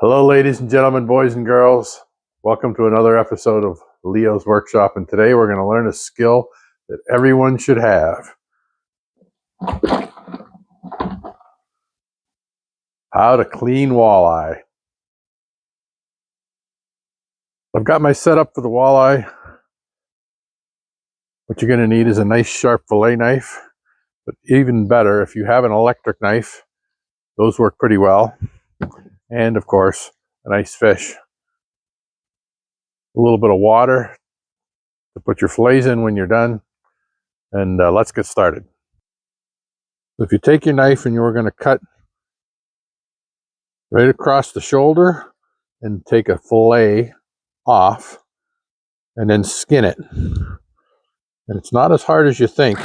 Hello, ladies and gentlemen, boys and girls. Welcome to another episode of Leo's Workshop. And today we're going to learn a skill that everyone should have. How to clean walleye. I've got my setup for the walleye. What you're going to need is a nice sharp fillet knife. But even better, if you have an electric knife, those work pretty well. And of course, a nice fish. A little bit of water to put your fillets in when you're done. And let's get started. So if you take your knife and you're going to cut right across the shoulder and take a fillet off and then skin it. And it's not as hard as you think.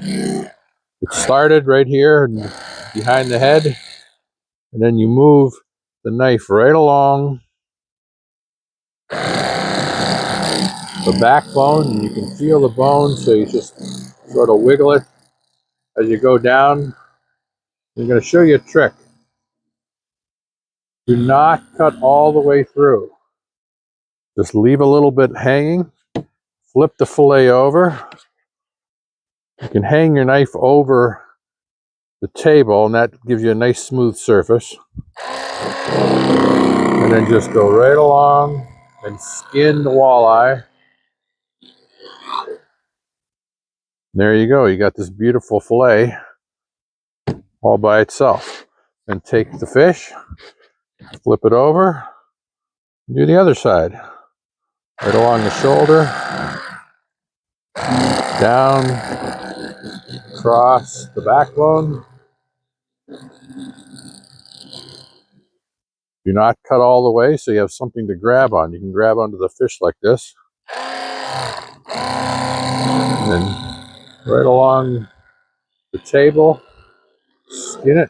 It started right here behind the head, and then you move the knife right along the backbone, and you can feel the bone, so you just sort of wiggle it as you go down. I'm going to show you a trick. Do not cut all the way through. Just leave a little bit hanging, flip the fillet over. You can hang your knife over the table, and that gives you a nice smooth surface. And then just go right along and skin the walleye. There you go. You got this beautiful fillet all by itself. And take the fish, flip it over, do the other side. Right along the shoulder, down, across the backbone. Do not cut all the way, so you have something to grab on. You can grab onto the fish like this. And then right along the table, skin it.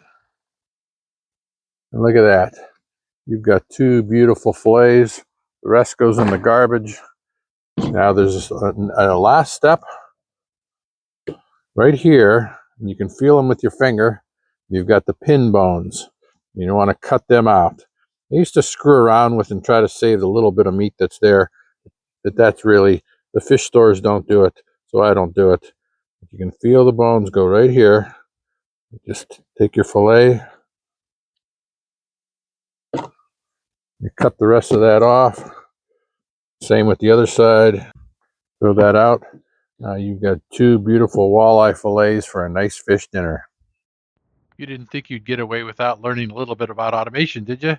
And look at that. You've got two beautiful fillets. The rest goes in the garbage. Now there's a last step right here. And you can feel them with your finger. You've got the pin bones. You don't want to cut them out. I used to screw around with and try to save the little bit of meat that's there. That's really, the fish stores don't do it, so I don't do it. You can feel the bones go right here. Just take your fillet. You cut the rest of that off. Same with the other side. Throw that out. Now you've got two beautiful walleye fillets for a nice fish dinner. You didn't think you'd get away without learning a little bit about automation, did you?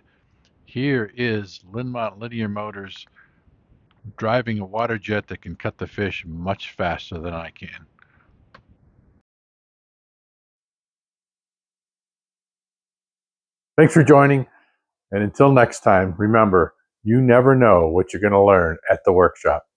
Here is Linmont Linear Motors driving a water jet that can cut the fish much faster than I can. Thanks for joining, and until next time, remember, you never know what you're going to learn at the workshop.